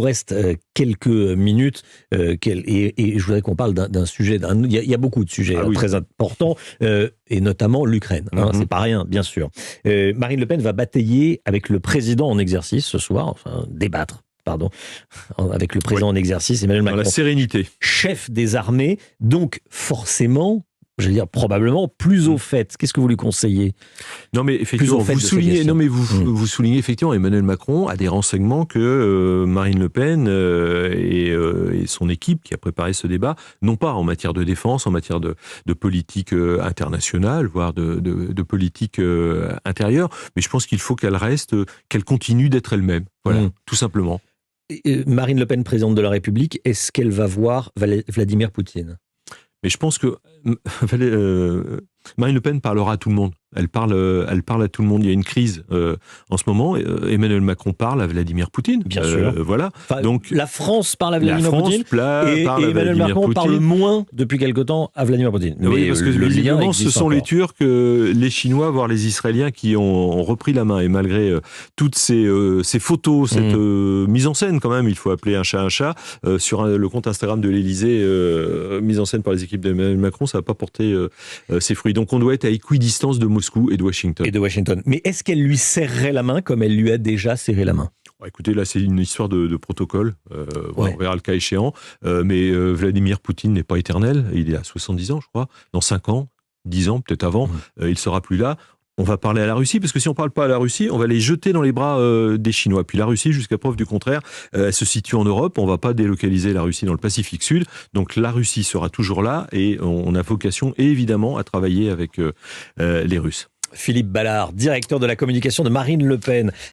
Il reste quelques minutes et je voudrais qu'on parle d'un sujet. Il y a beaucoup de sujets très importants, et notamment l'Ukraine. C'est pas rien, bien sûr. Marine Le Pen va batailler avec le président en exercice ce soir, enfin débattre. Avec le président en exercice, Emmanuel Macron. Dans la sérénité. Chef des armées, donc forcément, probablement plus au fait. Qu'est-ce que vous lui conseillez ? Non, mais effectivement, vous soulignez effectivement, Emmanuel Macron a des renseignements que Marine Le Pen et son équipe qui a préparé ce débat n'ont pas en matière de défense, en matière de politique internationale, voire de politique intérieure. Mais je pense qu'il faut qu'elle continue d'être elle-même. Voilà, tout simplement. Marine Le Pen, présidente de la République, est-ce qu'elle va voir Vladimir Poutine ? Mais je pense que Marine Le Pen parlera à tout le monde. Elle parle à tout le monde. Il y a une crise en ce moment. Emmanuel Macron parle à Vladimir Poutine. Bien sûr. Voilà. Donc la France parle à Vladimir Poutine et Emmanuel Macron parle moins depuis quelque temps à Vladimir Poutine. Oui, parce que visiblement, ce sont les Turcs, les Chinois, voire les Israéliens qui ont repris la main. Et malgré toutes ces photos, cette mise en scène quand même, il faut appeler un chat, sur le compte Instagram de l'Élysée, mise en scène par les équipes d'Emmanuel Macron, ça n'a pas porté ses fruits. Donc on doit être à équidistance de Moscou et de Washington. Mais est-ce qu'elle lui serrerait la main comme elle lui a déjà serré la main ? Écoutez, là, c'est une histoire de protocole. On verra le cas échéant. Mais Vladimir Poutine n'est pas éternel. Il est à 70 ans, je crois. Dans 5 ans, 10 ans, peut-être avant, il sera plus là. On va parler à la Russie, parce que si on ne parle pas à la Russie, on va les jeter dans les bras des Chinois. Puis la Russie, jusqu'à preuve du contraire, elle se situe en Europe. On ne va pas délocaliser la Russie dans le Pacifique Sud. Donc la Russie sera toujours là et on a vocation, évidemment, à travailler avec les Russes. Philippe Ballard, directeur de la communication de Marine Le Pen.